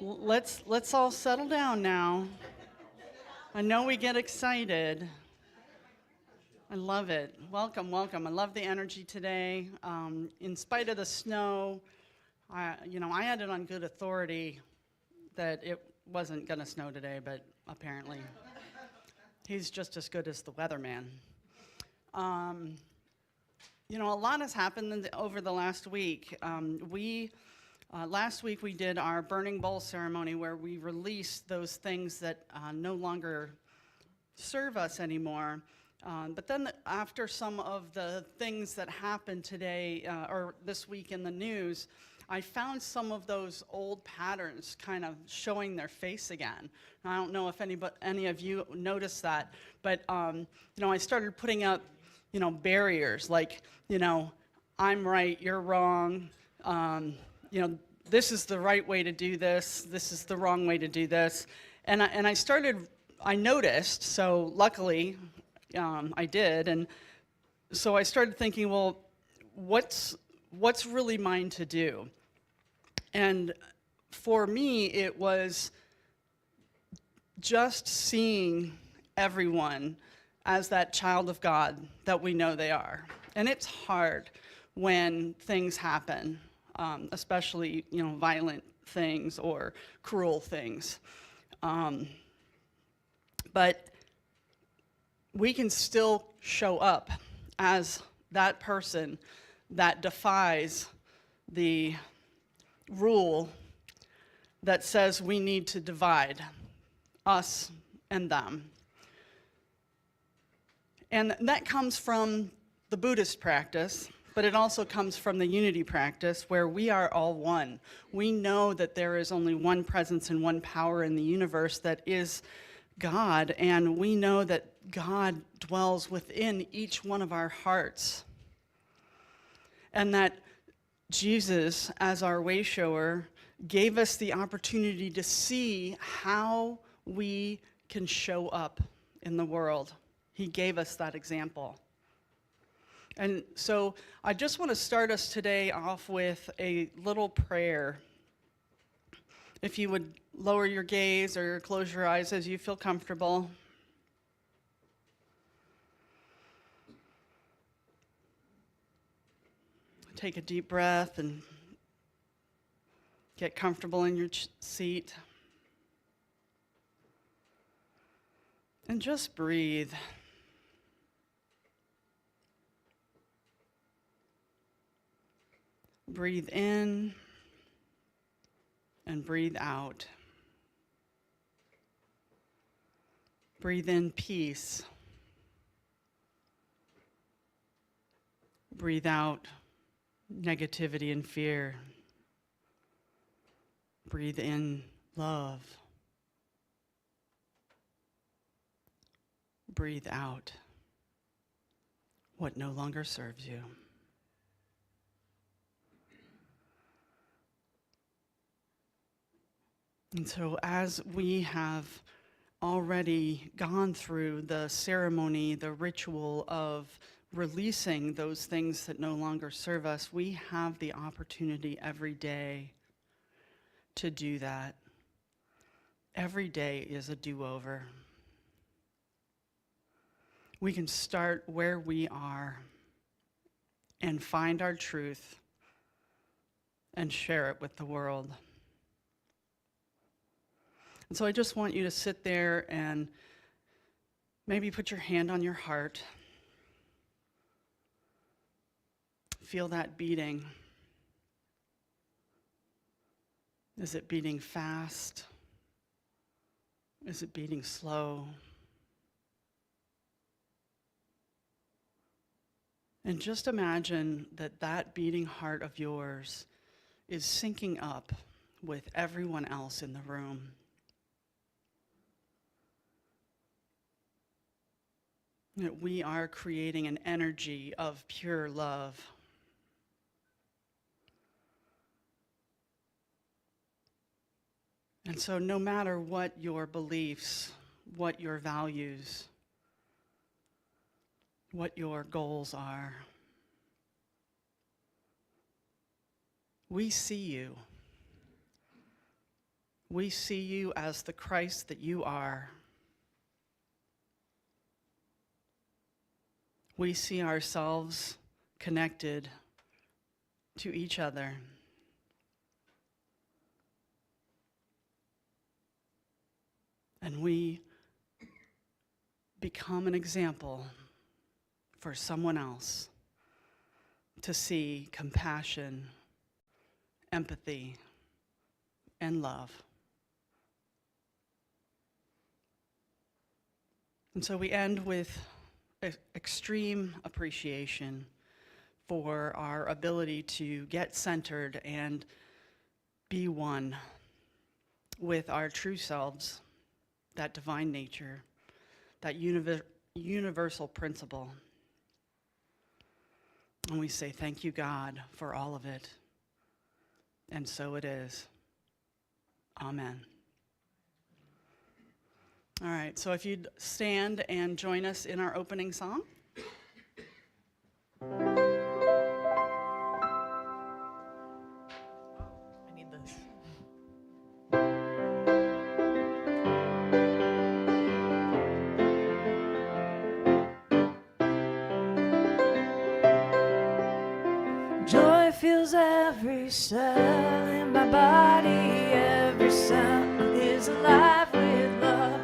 Let's all settle down now. I know we get excited. I love it. Welcome, welcome. I love the energy today. In spite of the snow, I had it on good authority that it wasn't going to snow today, but apparently he's just as good as the weatherman. A lot has happened over the last week. Last week we did our burning bowl ceremony where we released those things that no longer serve us anymore. But then after some of the things that happened today or this week in the news, I found some of those old patterns kind of showing their face again. I don't know if any of you noticed that, but I started putting up barriers like, I'm right, you're wrong. This is the right way to do this. This is the wrong way to do this. And I noticed, so luckily I did. And so I started thinking, well, what's really mine to do? And for me, it was just seeing everyone as that child of God that we know they are. And it's hard when things happen, especially, violent things or cruel things. But we can still show up as that person that defies the rule that says we need to divide us and them. And that comes from the Buddhist practice, but it also comes from the unity practice where we are all one. We know that there is only one presence and one power in the universe that is God, and we know that God dwells within each one of our hearts. And that Jesus, as our way shower, gave us the opportunity to see how we can show up in the world. He gave us that example. And so I just want to start us today off with a little prayer. If you would lower your gaze or close your eyes as you feel comfortable. Take a deep breath and get comfortable in your seat. And just breathe. Breathe in and breathe out. Breathe in peace. Breathe out negativity and fear. Breathe in love. Breathe out what no longer serves you. And so as we have already gone through the ceremony, the ritual of releasing those things that no longer serve us, we have the opportunity every day to do that. Every day is a do-over. We can start where we are and find our truth and share it with the world. And so I just want you to sit there and maybe put your hand on your heart. Feel that beating. Is it beating fast? Is it beating slow? And just imagine that that beating heart of yours is syncing up with everyone else in the room. That we are creating an energy of pure love. And so no matter what your beliefs, what your values, what your goals are, we see you. We see you as the Christ that you are. We see ourselves connected to each other. And we become an example for someone else to see compassion, empathy, and love. And so we end with extreme appreciation for our ability to get centered and be one with our true selves, that divine nature, that universal principle. And we say, thank you, God, for all of it. And so it is. Amen. All right, so if you'd stand and join us in our opening song. I need this. Joy fills every cell in my body, every cell is alive with love.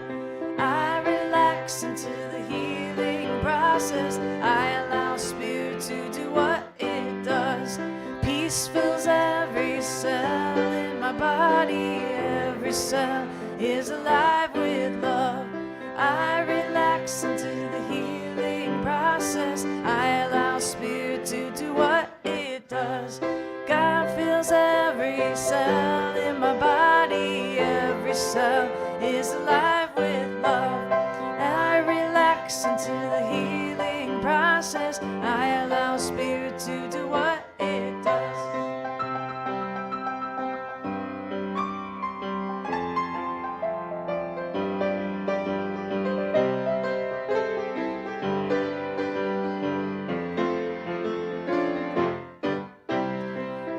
I relax into the healing process. I allow spirit to do what it does. Peace fills every cell in my body, every cell is alive with love. I relax into the healing process. I allow spirit to do what it does. God fills every cell in my body, every cell is alive with love. I relax into the healing process. I allow spirit to do what it does.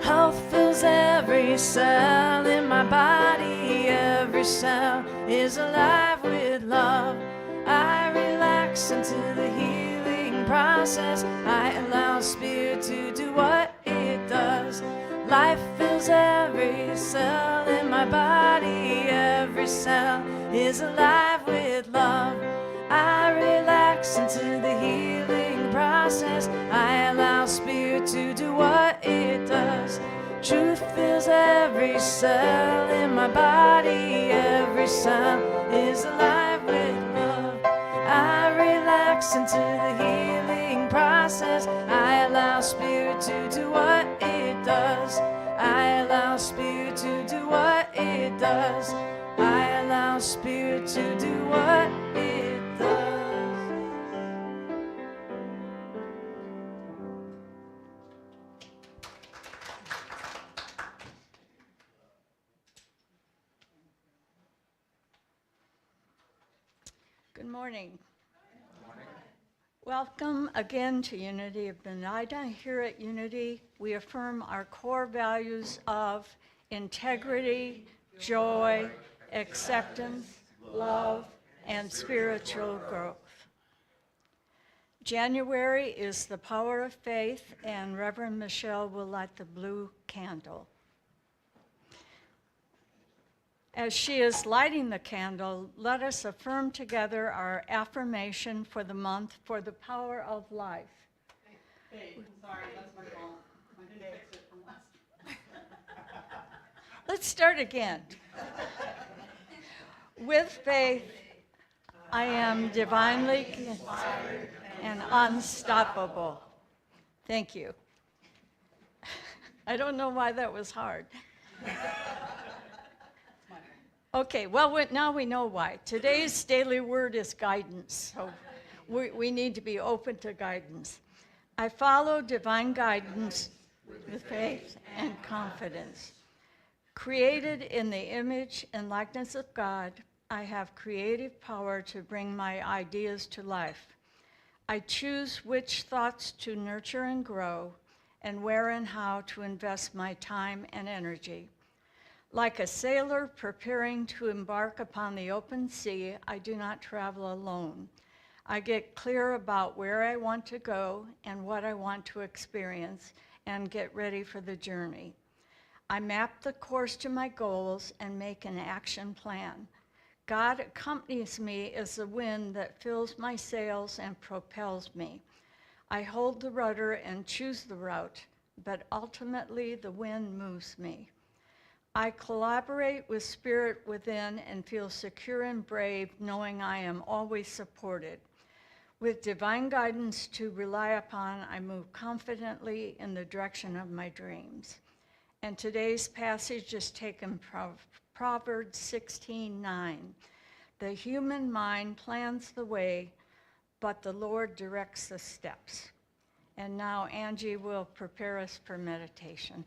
Health fills every cell in my body, every cell is alive with love. I relax into the healing process. I allow spirit to do what it does. Life fills every cell in my body, every cell is alive with love. I relax into the healing process. I allow spirit to do what it does. Truth fills every cell in my body, every cell is alive with love. I relax into the healing process. I allow spirit to do what it does. I allow spirit to do what it does. I allow spirit to do what it does. Good morning. Welcome again to Unity of Medina. Here at Unity, we affirm our core values of integrity, joy, acceptance, love, and spiritual growth. January is the power of faith, and Reverend Michele will light the blue candle. As she is lighting the candle, let us affirm together our affirmation for the month for the power of life. Hey, I'm sorry, that's my fault. I didn't fix it from last. Let's start again. With faith, I am divinely inspired and unstoppable. Thank you. I don't know why that was hard. Okay, well, now we know why. Today's daily word is guidance, so we need to be open to guidance. I follow divine guidance with faith and confidence. Created in the image and likeness of God, I have creative power to bring my ideas to life. I choose which thoughts to nurture and grow, and where and how to invest my time and energy. Like a sailor preparing to embark upon the open sea, I do not travel alone. I get clear about where I want to go and what I want to experience and get ready for the journey. I map the course to my goals and make an action plan. God accompanies me as the wind that fills my sails and propels me. I hold the rudder and choose the route, but ultimately the wind moves me. I collaborate with spirit within and feel secure and brave, knowing I am always supported. With divine guidance to rely upon, I move confidently in the direction of my dreams. And today's passage is taken from Proverbs 16:9. The human mind plans the way, but the Lord directs the steps. And now Angie will prepare us for meditation.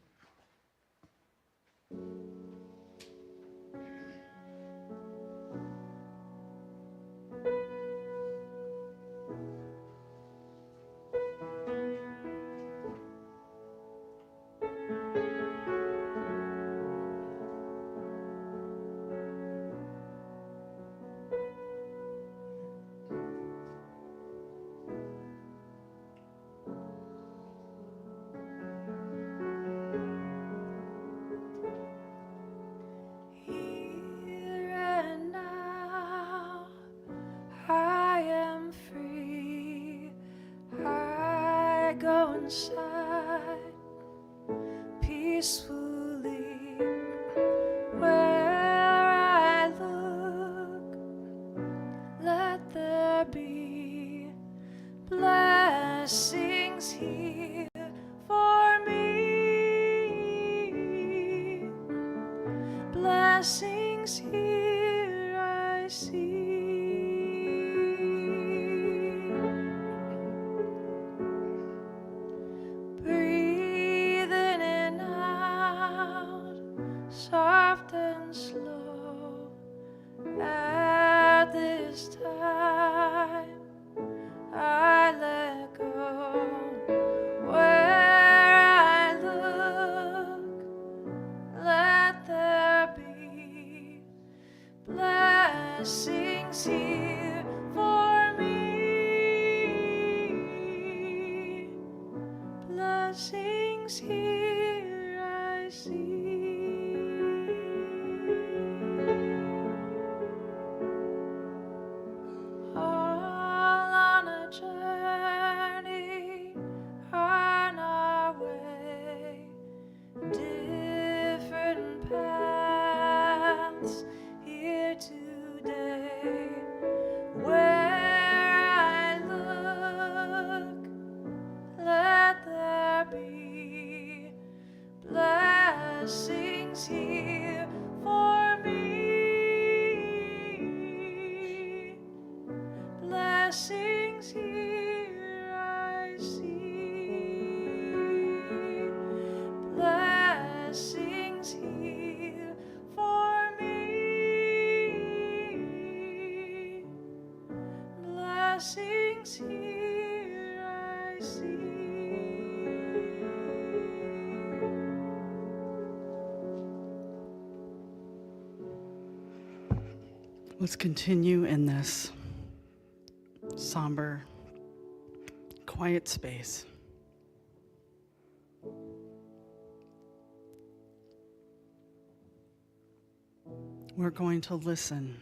Here and now, I am free. I go inside peacefully. Where I look, let there be blessings here for me. Blessings here I see. Breathe in and out, soft and slow. At this time, I let go. Where I look, let there be blessings here for me. Blessings here I see. All on a journey, on our way, different paths here today. Where I look, let there be blessings here for me. Blessings here I see. Blessings here for me. Blessings here I see. Let's continue in this somber, quiet space. We're going to listen.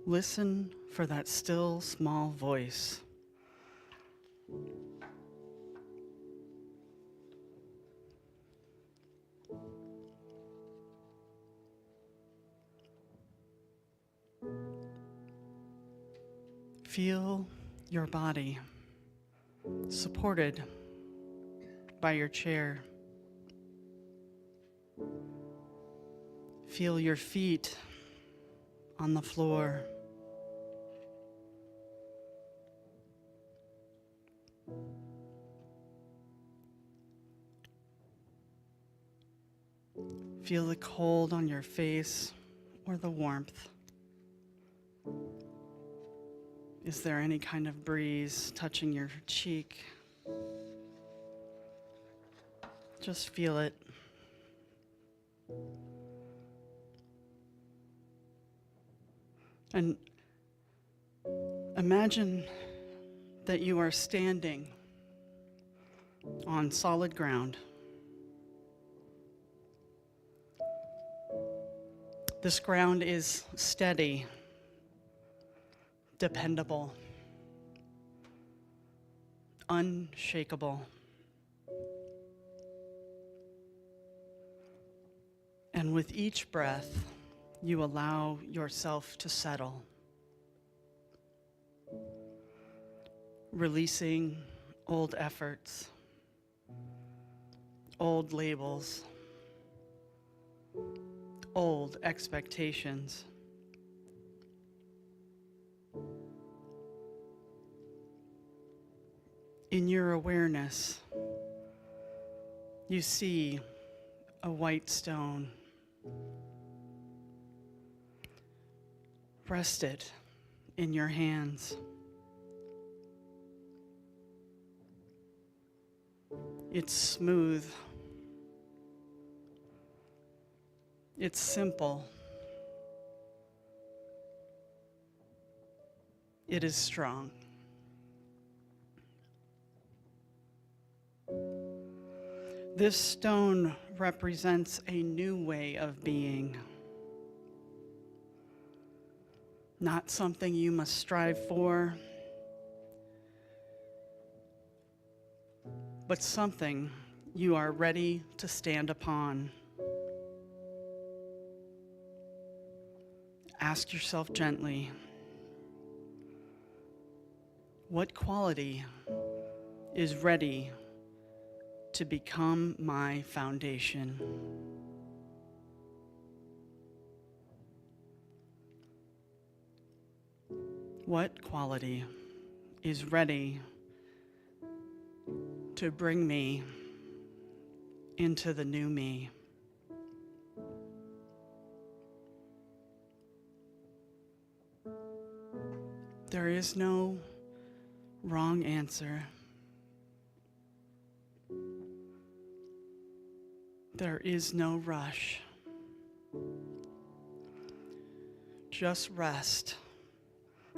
Listen for that still, small voice. Feel your body supported by your chair. Feel your feet on the floor. Feel the cold on your face or the warmth. Is there any kind of breeze touching your cheek? Just feel it. And imagine that you are standing on solid ground. This ground is steady, dependable, unshakable. And with each breath, you allow yourself to settle, releasing old efforts, old labels, old expectations. In your awareness, you see a white stone. Rest it in your hands. It's smooth. It's simple. It is strong. This stone represents a new way of being. Not something you must strive for, but something you are ready to stand upon. Ask yourself gently, what quality is ready to become my foundation? What quality is ready to bring me into the new me? There is no wrong answer. There is no rush. Just rest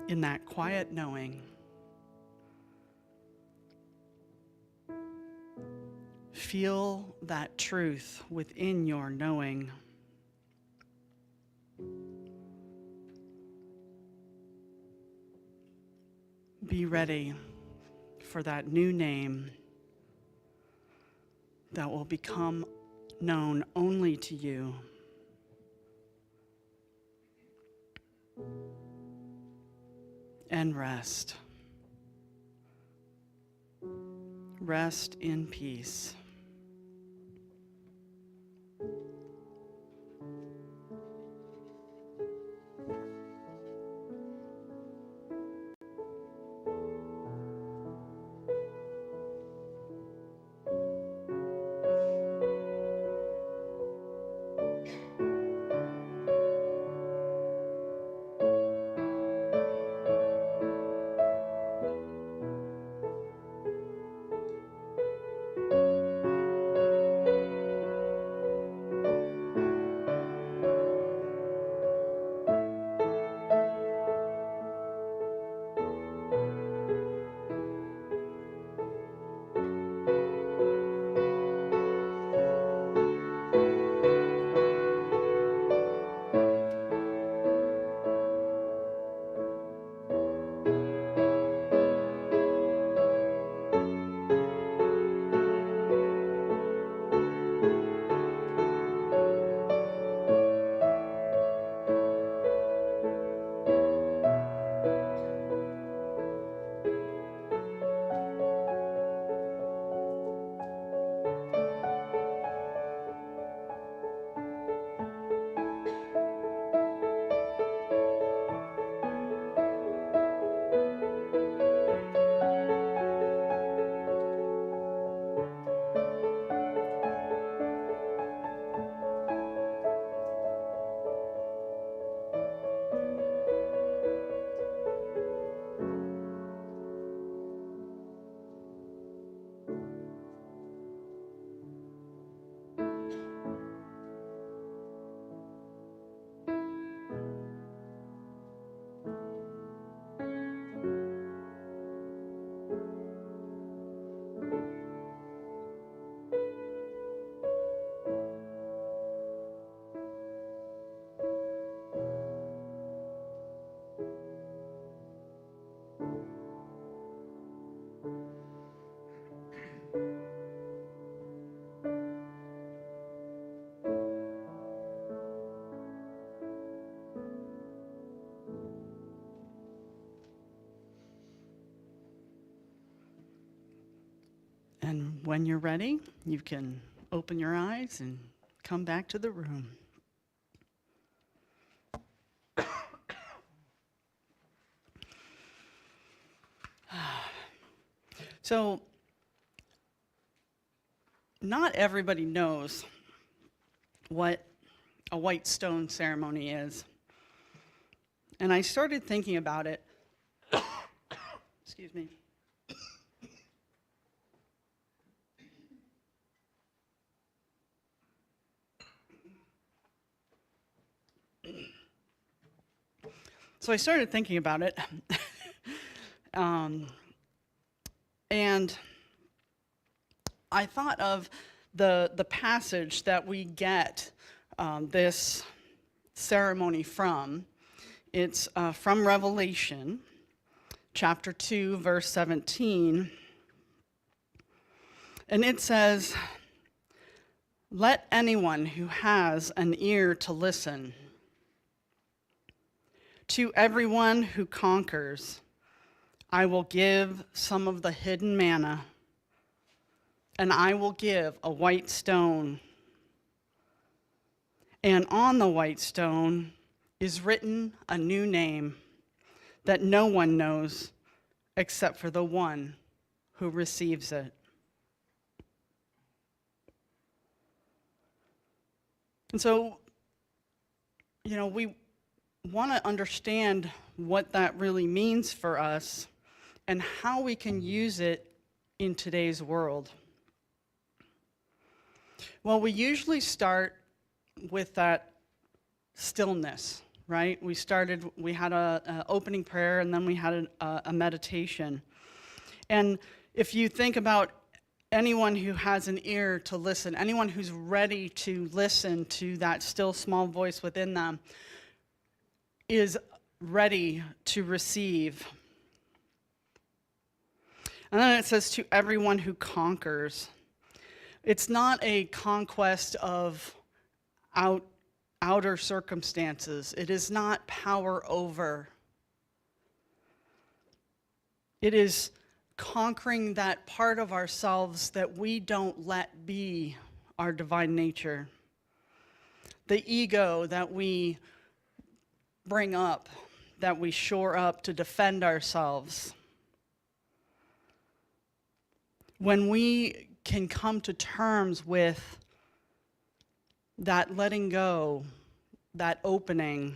in that quiet knowing. Feel that truth within your knowing. Be ready for that new name that will become known only to you. And rest. Rest in peace. And when you're ready, you can open your eyes and come back to the room. So, not everybody knows what a white stone ceremony is. And I started thinking about it. Excuse me. So I started thinking about it. And I thought of the passage that we get this ceremony from. It's from Revelation, chapter 2, verse 17. And it says, "Let anyone who has an ear to listen. To everyone who conquers, I will give some of the hidden manna, and I will give a white stone. And on the white stone is written a new name that no one knows except for the one who receives it." And so, we want to understand what that really means for us and how we can use it in today's world. Well, we usually start with that stillness, right? We had an opening prayer, and then we had a meditation. And if you think about anyone who has an ear to listen, anyone who's ready to listen to that still small voice within them, is ready to receive. And then it says, to everyone who conquers. It's not a conquest of outer circumstances. It is not power over. It is conquering that part of ourselves that we don't let be our divine nature. The ego that we bring up, that we shore up to defend ourselves. When we can come to terms with that letting go, that opening,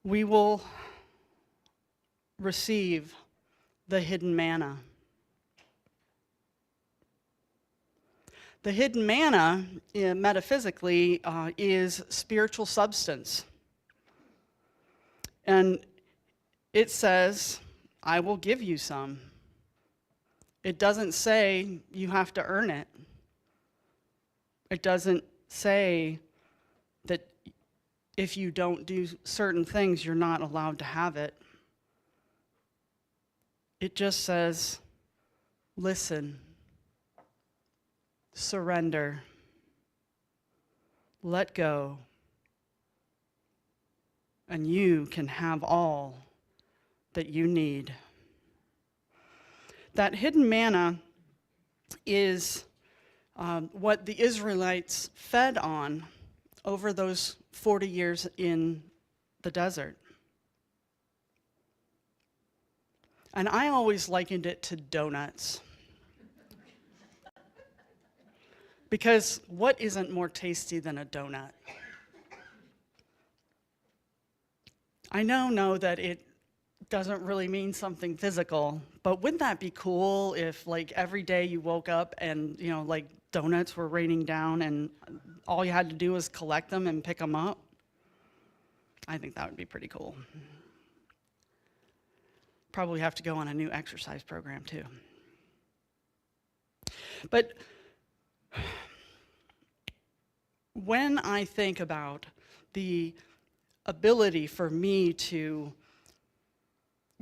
we will receive the hidden manna. The hidden manna, metaphysically, is spiritual substance. And it says, I will give you some. It doesn't say you have to earn it. It doesn't say that if you don't do certain things, you're not allowed to have it. It just says, listen. Surrender. Let go. And you can have all that you need. That hidden manna is what the Israelites fed on over those 40 years in the desert. And I always likened it to donuts. Because what isn't more tasty than a donut? I know that it doesn't really mean something physical, but wouldn't that be cool if every day you woke up and donuts were raining down and all you had to do was collect them and pick them up? I think that would be pretty cool. Probably have to go on a new exercise program too. But when I think about the ability for me to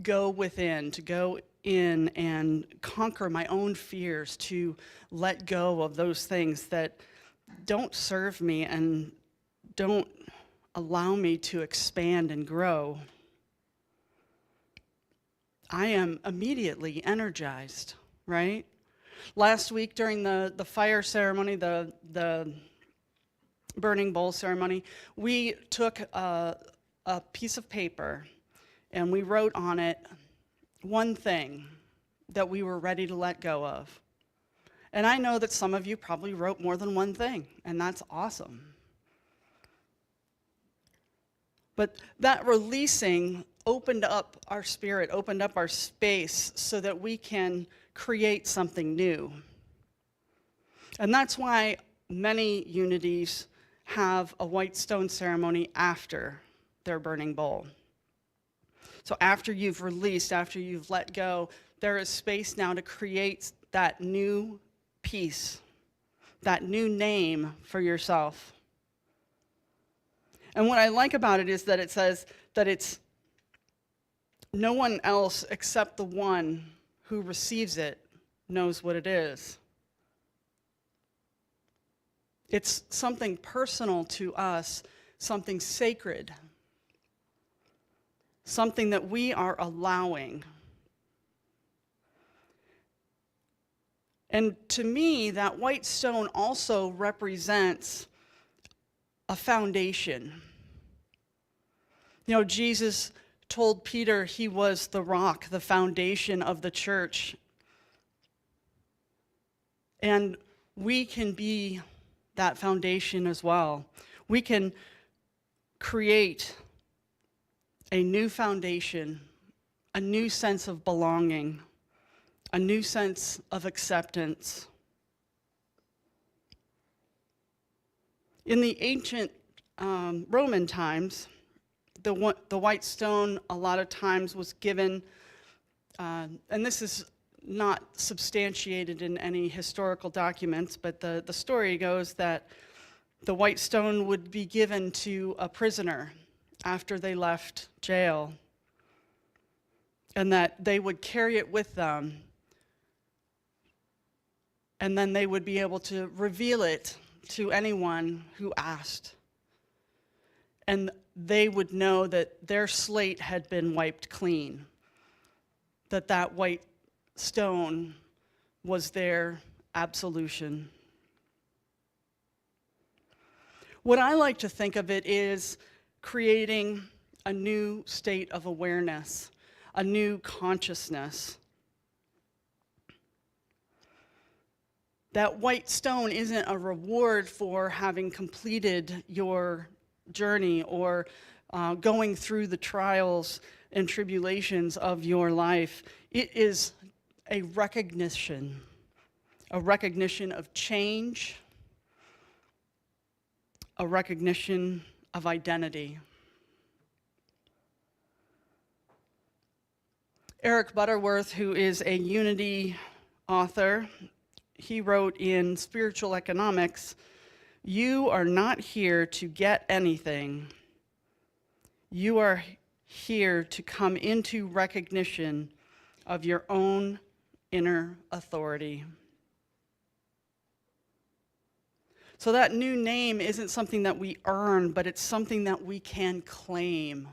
go within, to go in and conquer my own fears, to let go of those things that don't serve me and don't allow me to expand and grow, I am immediately energized, right? Last week during the fire ceremony, the burning bowl ceremony, we took a piece of paper and we wrote on it one thing that we were ready to let go of. And I know that some of you probably wrote more than one thing, and that's awesome. But that releasing opened up our spirit, opened up our space so that we can create something new. And that's why many unities have a white stone ceremony after their burning bowl. So after you've released, after you've let go, there is space now to create that new piece, that new name for yourself. And what I like about it is that it says that it's no one else except the one who receives it knows what it is. It's something personal to us, something sacred, something that we are allowing. And to me, that white stone also represents a foundation. You know, Jesus told Peter he was the rock, the foundation of the church. And we can be that foundation as well. We can create a new foundation, a new sense of belonging, a new sense of acceptance. In the ancient Roman times, the white stone a lot of times was given, and this is not substantiated in any historical documents, but the story goes that the white stone would be given to a prisoner after they left jail, and that they would carry it with them, and then they would be able to reveal it to anyone who asked. And they would know that their slate had been wiped clean, that that white stone was their absolution. What I like to think of it is creating a new state of awareness, a new consciousness. That white stone isn't a reward for having completed your journey or going through the trials and tribulations of your life. It is a recognition of change, a recognition of identity. Eric Butterworth, who is a Unity author, he wrote in Spiritual Economics, "You are not here to get anything. You are here to come into recognition of your own inner authority." So that new name isn't something that we earn, but it's something that we can claim.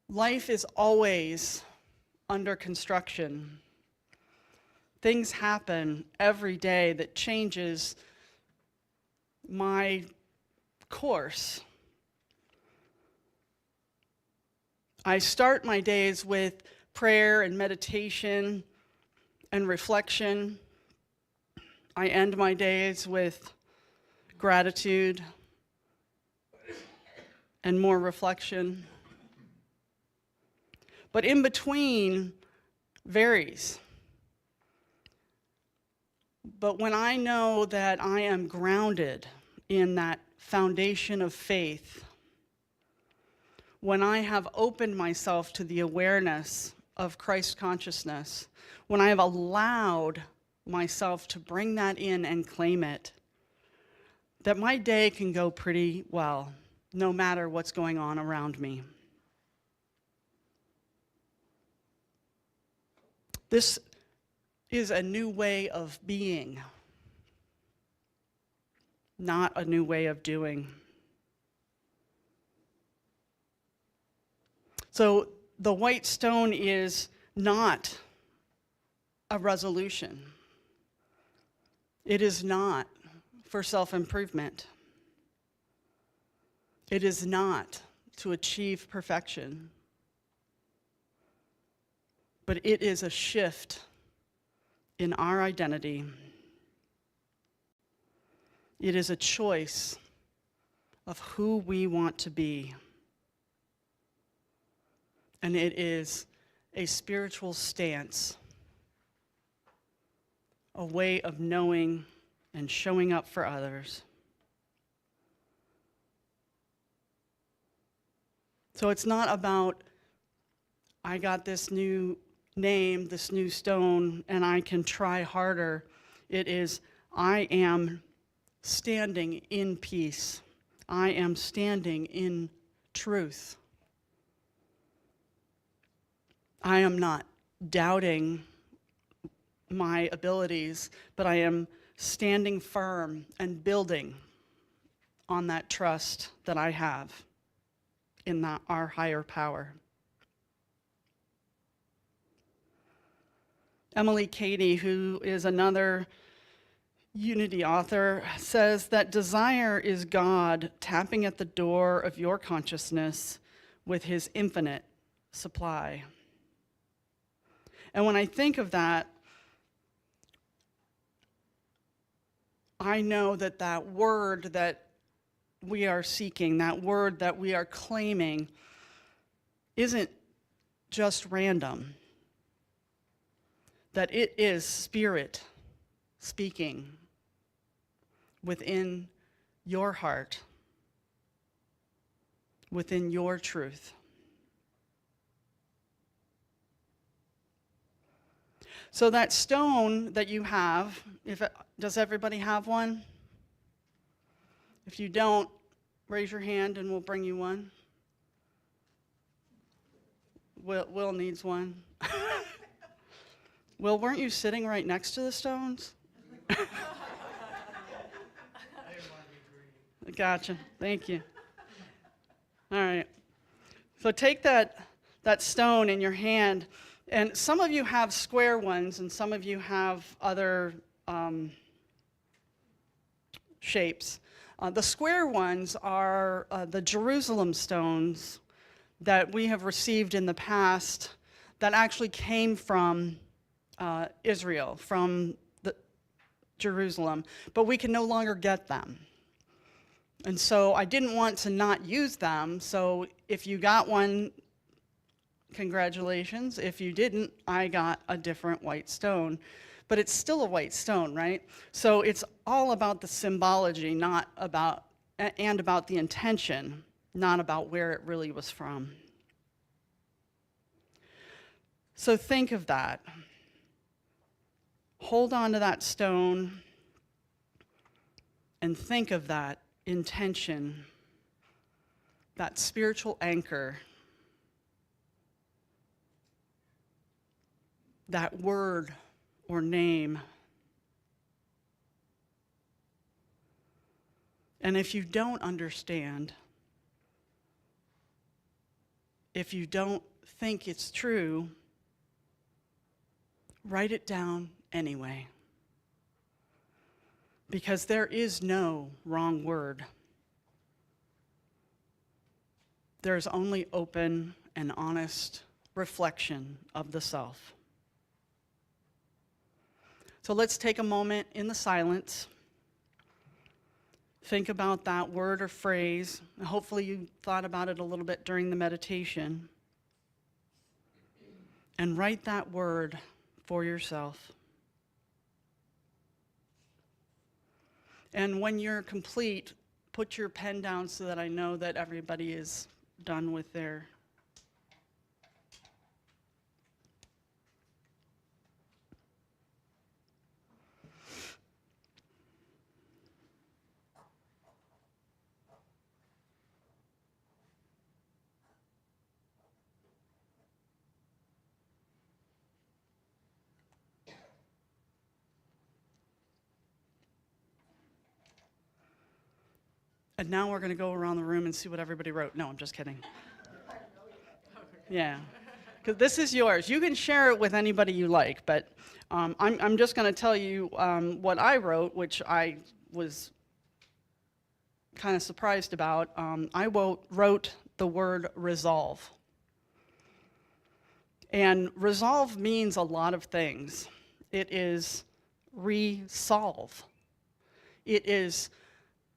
Life is always under construction. Things happen every day that changes my course. I start my days with prayer and meditation and reflection. I end my days with gratitude and more reflection. But in between varies. But when I know that I am grounded in that foundation of faith, when I have opened myself to the awareness of Christ consciousness, when I have allowed myself to bring that in and claim it, that my day can go pretty well, no matter what's going on around me. This is a new way of being. not a new way of doing. So the white stone is not a resolution. It is not for self-improvement. It is not to achieve perfection. But it is a shift in our identity. It is a choice of who we want to be. And it is a spiritual stance, a way of knowing and showing up for others. So it's not about, I got this new name, this new stone, and I can try harder. It is, I am standing in peace. I am standing in truth. I am not doubting my abilities, but I am standing firm and building on that trust that I have in our higher power. Emily Cady, who is another Unity author, says that desire is God tapping at the door of your consciousness with his infinite supply. And when I think of that, I know that that word that we are seeking, that word that we are claiming, isn't just random. That it is Spirit speaking within your heart, within your truth. So that stone that you have, does everybody have one? If you don't, raise your hand and we'll bring you one. Will needs one. Will, weren't you sitting right next to the stones? Gotcha. Thank you. All right. So take that stone in your hand, and some of you have square ones, and some of you have other shapes. The square ones are the Jerusalem stones that we have received in the past that actually came from Israel, from Jerusalem, but we can no longer get them. And so I didn't want to not use them, so if you got one, congratulations. If you didn't, I got a different white stone. But it's still a white stone, right? So it's all about the symbology, and about the intention, not about where it really was from. So think of that. Hold on to that stone and think of that intention, that spiritual anchor, that word or name. And if you don't understand, if you don't think it's true, write it down anyway. Because there is no wrong word. There's only open and honest reflection of the self. So let's take a moment in the silence. Think about that word or phrase. Hopefully you thought about it a little bit during the meditation. And write that word for yourself. And when you're complete, put your pen down so that I know that everybody is done with their. And now we're going to go around the room and see what everybody wrote. No, I'm just kidding. Yeah, because this is yours. You can share it with anybody you like, but I'm just going to tell you what I wrote, which I was kind of surprised about. I wrote the word resolve. And resolve means a lot of things. It is resolve. It is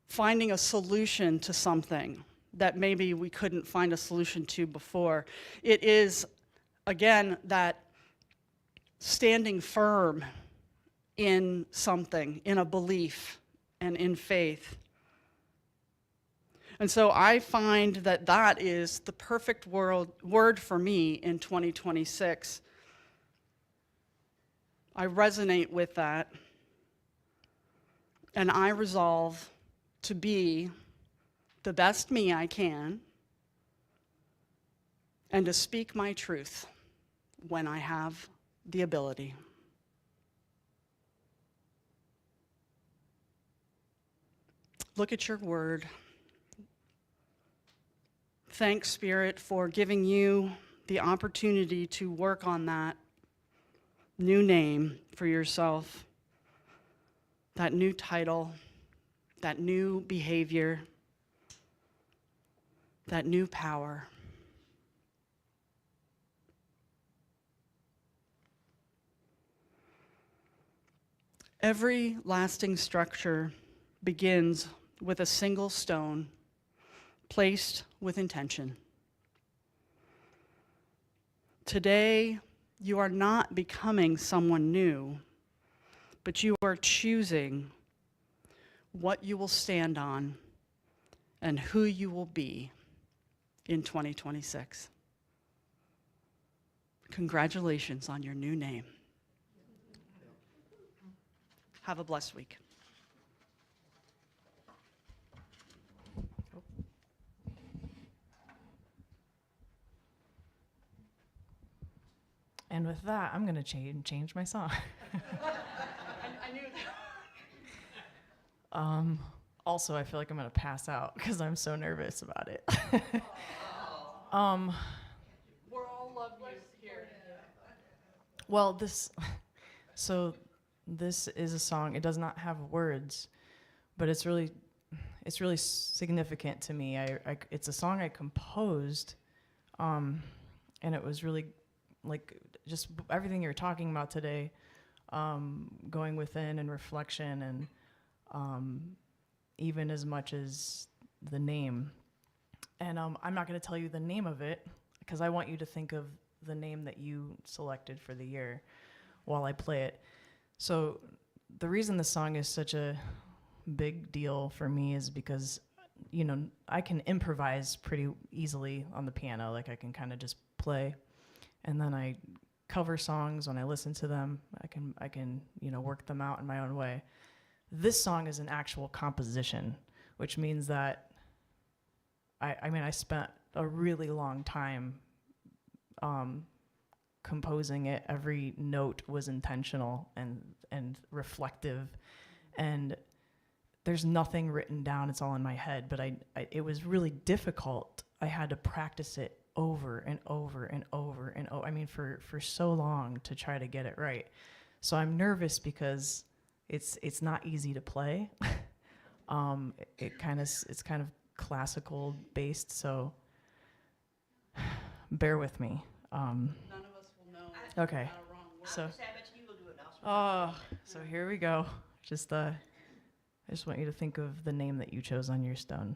finding a solution to something that maybe we couldn't find a solution to before. It is, again, that standing firm in something, in a belief and in faith. And so I find that that is the perfect word for me in 2026. I resonate with that, and I resolve to be the best me I can and to speak my truth when I have the ability. Look at your word. Thanks, Spirit, for giving you the opportunity to work on that new name for yourself, that new title, that new behavior, that new power. Every lasting structure begins with a single stone placed with intention. Today, you are not becoming someone new, but you are choosing what you will stand on and who you will be in 2026. Congratulations on your new name. Have a blessed week. And with that, I'm going to change my song. I knew that. Also, I feel like I'm going to pass out because I'm so nervous about it. We're all love you here. Well, this is a song. It does not have words, but it's really significant to me. It's a song I composed, and it was really like just everything you're talking about today, going within and reflection, and even as much as the name. And I'm not going to tell you the name of it because I want you to think of the name that you selected for the year while I play it. So the reason this song is such a big deal for me is because, you know, I can improvise pretty easily on the piano. Like I can kind of just play, and then I cover songs when I listen to them. I can work them out in my own way. This song is an actual composition, which means that I spent a really long time composing it. Every note was intentional and reflective, and there's nothing written down. It's all in my head, but it was really difficult. I had to practice it over and over and over and over. I mean, for so long to try to get it right. So I'm nervous because it's not easy to play. It's kind of classical based, so bear with me. None of us will know. Okay. So here we go. I just want you to think of the name that you chose on your stone.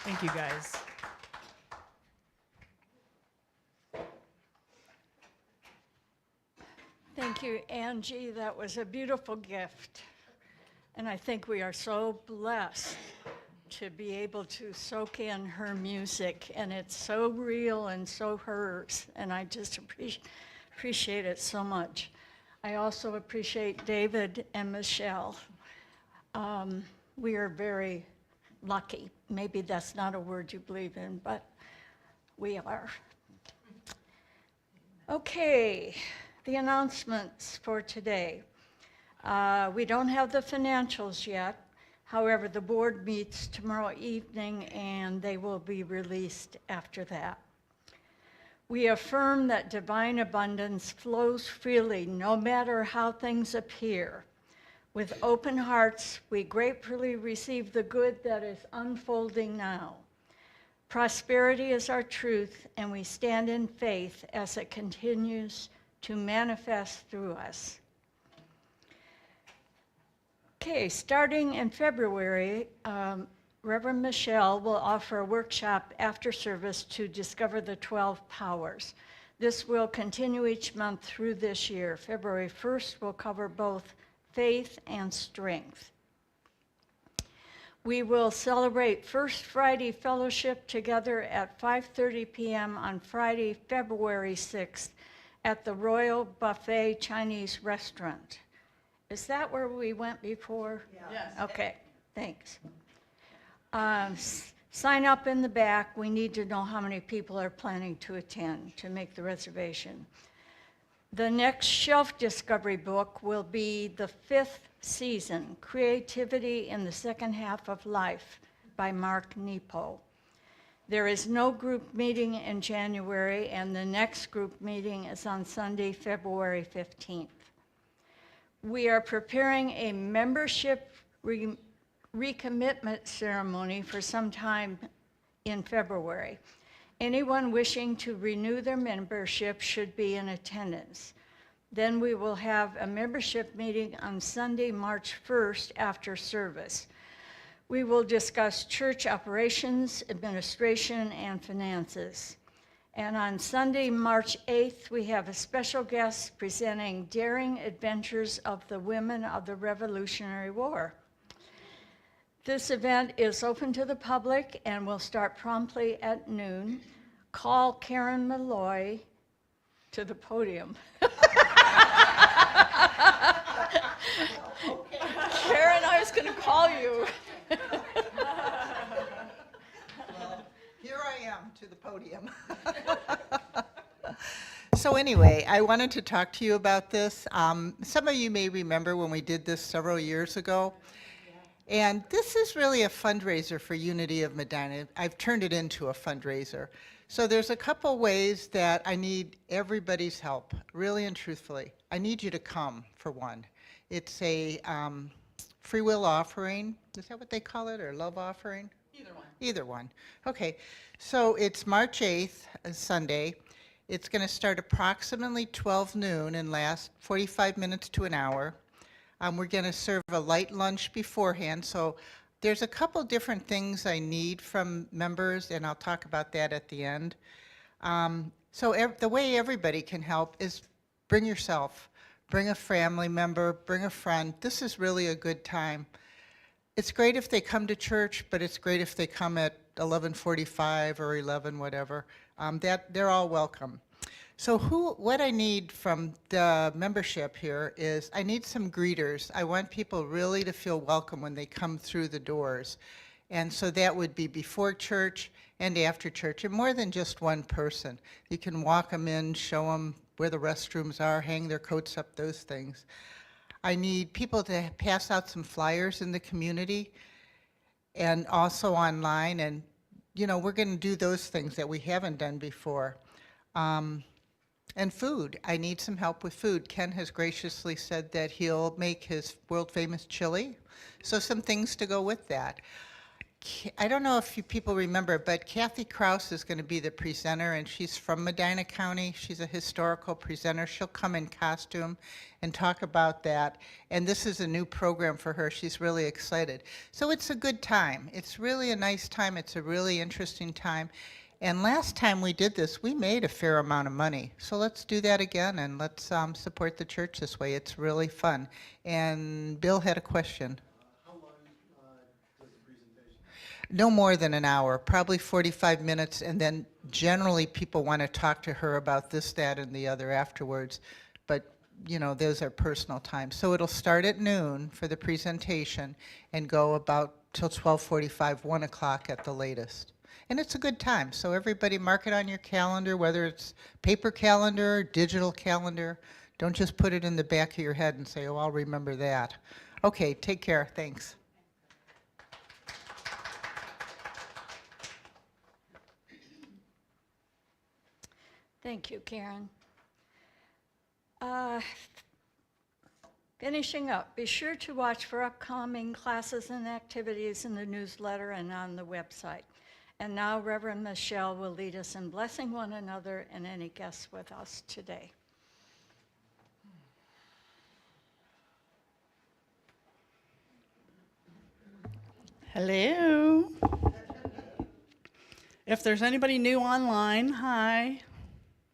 Thank you, guys. Thank you, Angie. That was a beautiful gift. And I think we are so blessed to be able to soak in her music. And it's so real and so hers. And I just appreciate it so much. I also appreciate David and Michele. We are very lucky. Maybe that's not a word you believe in, but we are. Okay, the announcements for today. We don't have the financials yet. However, the board meets tomorrow evening and they will be released after that. We affirm that divine abundance flows freely no matter how things appear. With open hearts, we gratefully receive the good that is unfolding now. Prosperity is our truth, and we stand in faith as it continues to manifest through us. Okay, starting in February, Reverend Michele will offer a workshop after service to discover the 12 powers. This will continue each month through this year. February 1st will cover both faith and strength. We will celebrate First Friday Fellowship together at 5:30 p.m. on Friday, February 6th at the Royal Buffet Chinese Restaurant. Is that where we went before? Yeah. Yes. Okay, thanks. Sign up in the back. We need to know how many people are planning to attend to make the reservation. The next shelf discovery book will be The Fifth Season, Creativity in the Second Half of Life by Mark Nepo. There is no group meeting in January, and the next group meeting is on Sunday, February 15th. We are preparing a membership recommitment ceremony for some time in February. Anyone wishing to renew their membership should be in attendance. Then we will have a membership meeting on Sunday, March 1st after service. We will discuss church operations, administration, and finances. And on Sunday, March 8th, we have a special guest presenting Daring Adventures of the Women of the Revolutionary War. This event is open to the public and will start promptly at noon. Call Karen Malloy to the podium. Karen, I was going to call you. Well, here I am to the podium. So anyway, I wanted to talk to you about this. Some of you may remember when we did this several years ago. And this is really a fundraiser for Unity of Medina. I've turned it into a fundraiser. So there's a couple ways that I need everybody's help, really and truthfully. I need you to come, for one. It's a free will offering. Is that what they call it, or love offering? Either one. Either one. Okay. So it's March 8th, Sunday. It's going to start approximately 12 noon and last 45 minutes to an hour. We're going to serve a light lunch beforehand. So there's a couple different things I need from members, and I'll talk about that at the end. The way everybody can help is bring yourself, bring a family member, bring a friend. This is really a good time. It's great if they come to church, but it's great if they come at 11:45 or 11, whatever. They're all welcome. So what I need from the membership here is I need some greeters. I want people really to feel welcome when they come through the doors. And so that would be before church and after church, and more than just one person. You can walk them in, show them where the restrooms are, hang their coats up, those things. I need people to pass out some flyers in the community and also online. And, you know, we're going to do those things that we haven't done before. And food. I need some help with food. Ken has graciously said that he'll make his world-famous chili. So some things to go with that. I don't know if you people remember, but Kathy Kraus is going to be the presenter, and she's from Medina County. She's a historical presenter. She'll come in costume and talk about that. And this is a new program for her. She's really excited. So it's a good time. It's really a nice time. It's a really interesting time. And last time we did this, we made a fair amount of money. So let's do that again, and let's support the church this way. It's really fun. And Bill had a question. No more than an hour, probably 45 minutes, and then generally people want to talk to her about this, that, and the other afterwards. But, you know, those are personal times. So it'll start at noon for the presentation and go about till 12:45, 1 o'clock at the latest. And it's a good time, so everybody mark it on your calendar, whether it's paper calendar, digital calendar. Don't just put it in the back of your head and say, oh, I'll remember that. Okay, take care, thanks. Thank you, Karen. Finishing up, be sure to watch for upcoming classes and activities in the newsletter and on the website. And now Reverend Michele will lead us in blessing one another and any guests with us today. Hello. If there's anybody new online, hi.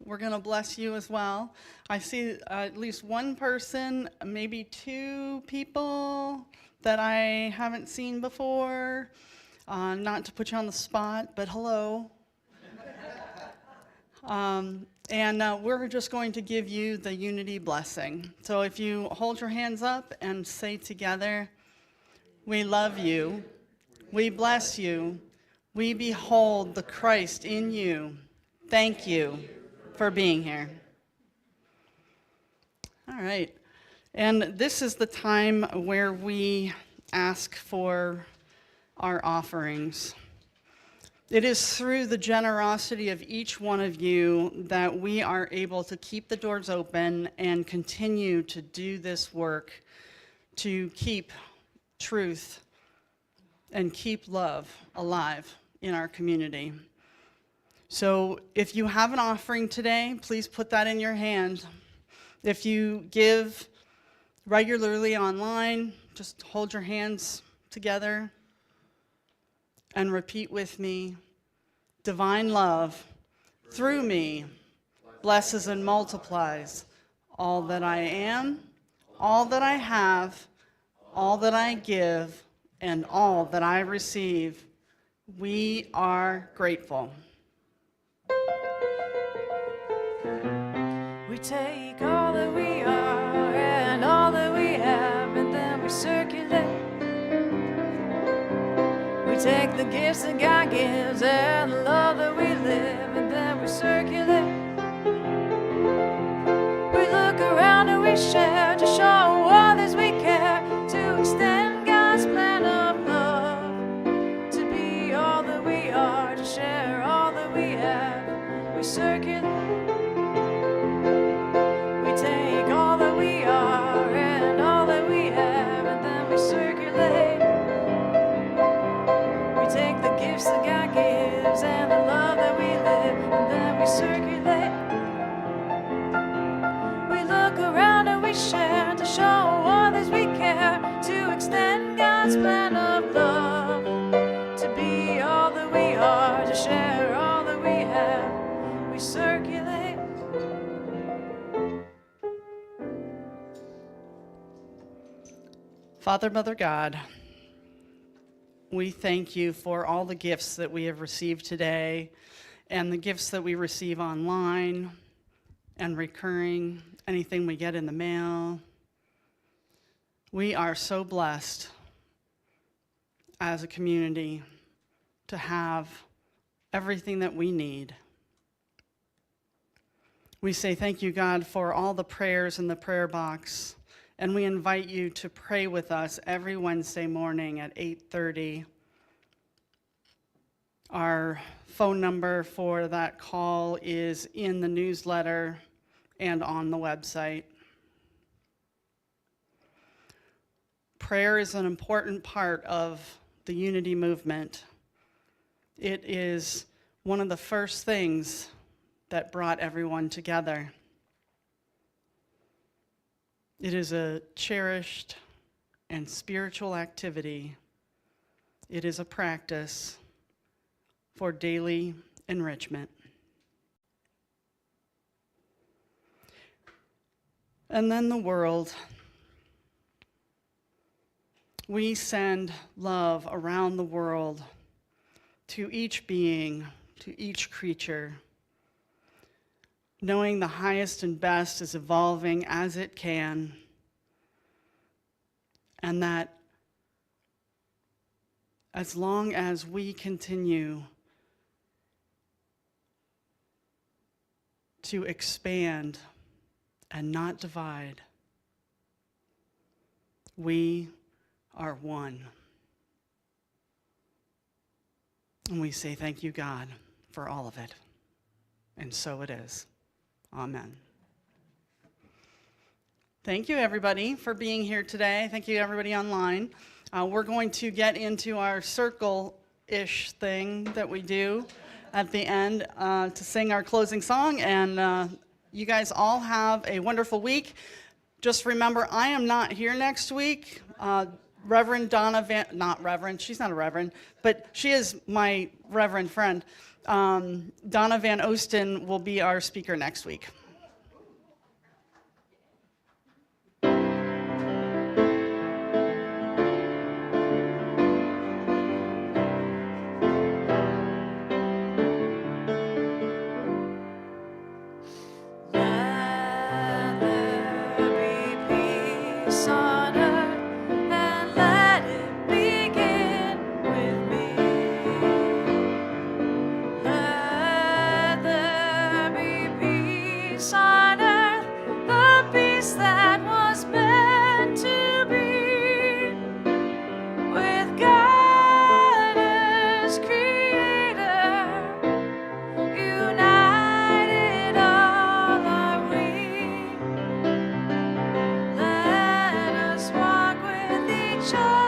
We're going to bless you as well. I see at least one person, maybe two people that I haven't seen before. Not to put you on the spot, but hello. We're just going to give you the unity blessing. So if you hold your hands up and say together, we love you, we bless you, we behold the Christ in you. Thank you for being here. All right. And this is the time where we ask for our offerings. It is through the generosity of each one of you that we are able to keep the doors open and continue to do this work to keep truth and keep love alive in our community. So if you have an offering today, please put that in your hand. If you give regularly online, just hold your hands together and repeat with me. Divine love, through me, blesses and multiplies all that I am, all that I have, all that I give, and all that I receive. We are grateful. We take all that we are and all that we have, and then we circulate. We take the gifts that God gives and the love that we live, and then we circulate. We look around and we share to show others we care, to extend God's plan of love, to be all that we are, to share all that we have. We circulate. We take all that we are and all that we have, and then we circulate. We take the gifts that God gives and the love that we live, and then we circulate. We look around and we share to show others we care, to extend God's plan of love, to be all that we are, to share all that we have. We circulate. Father, Mother God, we thank you for all the gifts that we have received today and the gifts that we receive online and recurring, anything we get in the mail. We are so blessed as a community to have everything that we need. We say thank you, God, for all the prayers in the prayer box. And we invite you to pray with us every Wednesday morning at 8:30. Our phone number for that call is in the newsletter and on the website. Prayer is an important part of the unity movement. It is one of the first things that brought everyone together. It is a cherished and spiritual activity. It is a practice for daily enrichment. And then the world. We send love around the world to each being, to each creature, knowing the highest and best is evolving as it can, and that as long as we continue to expand and not divide, we are one. And we say thank you, God, for all of it. And so it is. Amen. Thank you, everybody, for being here today. Thank you, everybody online. We're going to get into our circle-ish thing that we do at the end to sing our closing song. And you guys all have a wonderful week. Just remember, I am not here next week. Reverend Donna not Reverend, she's not a Reverend, but she is my Reverend friend. Donna Van Osten will be our speaker next week. Each other.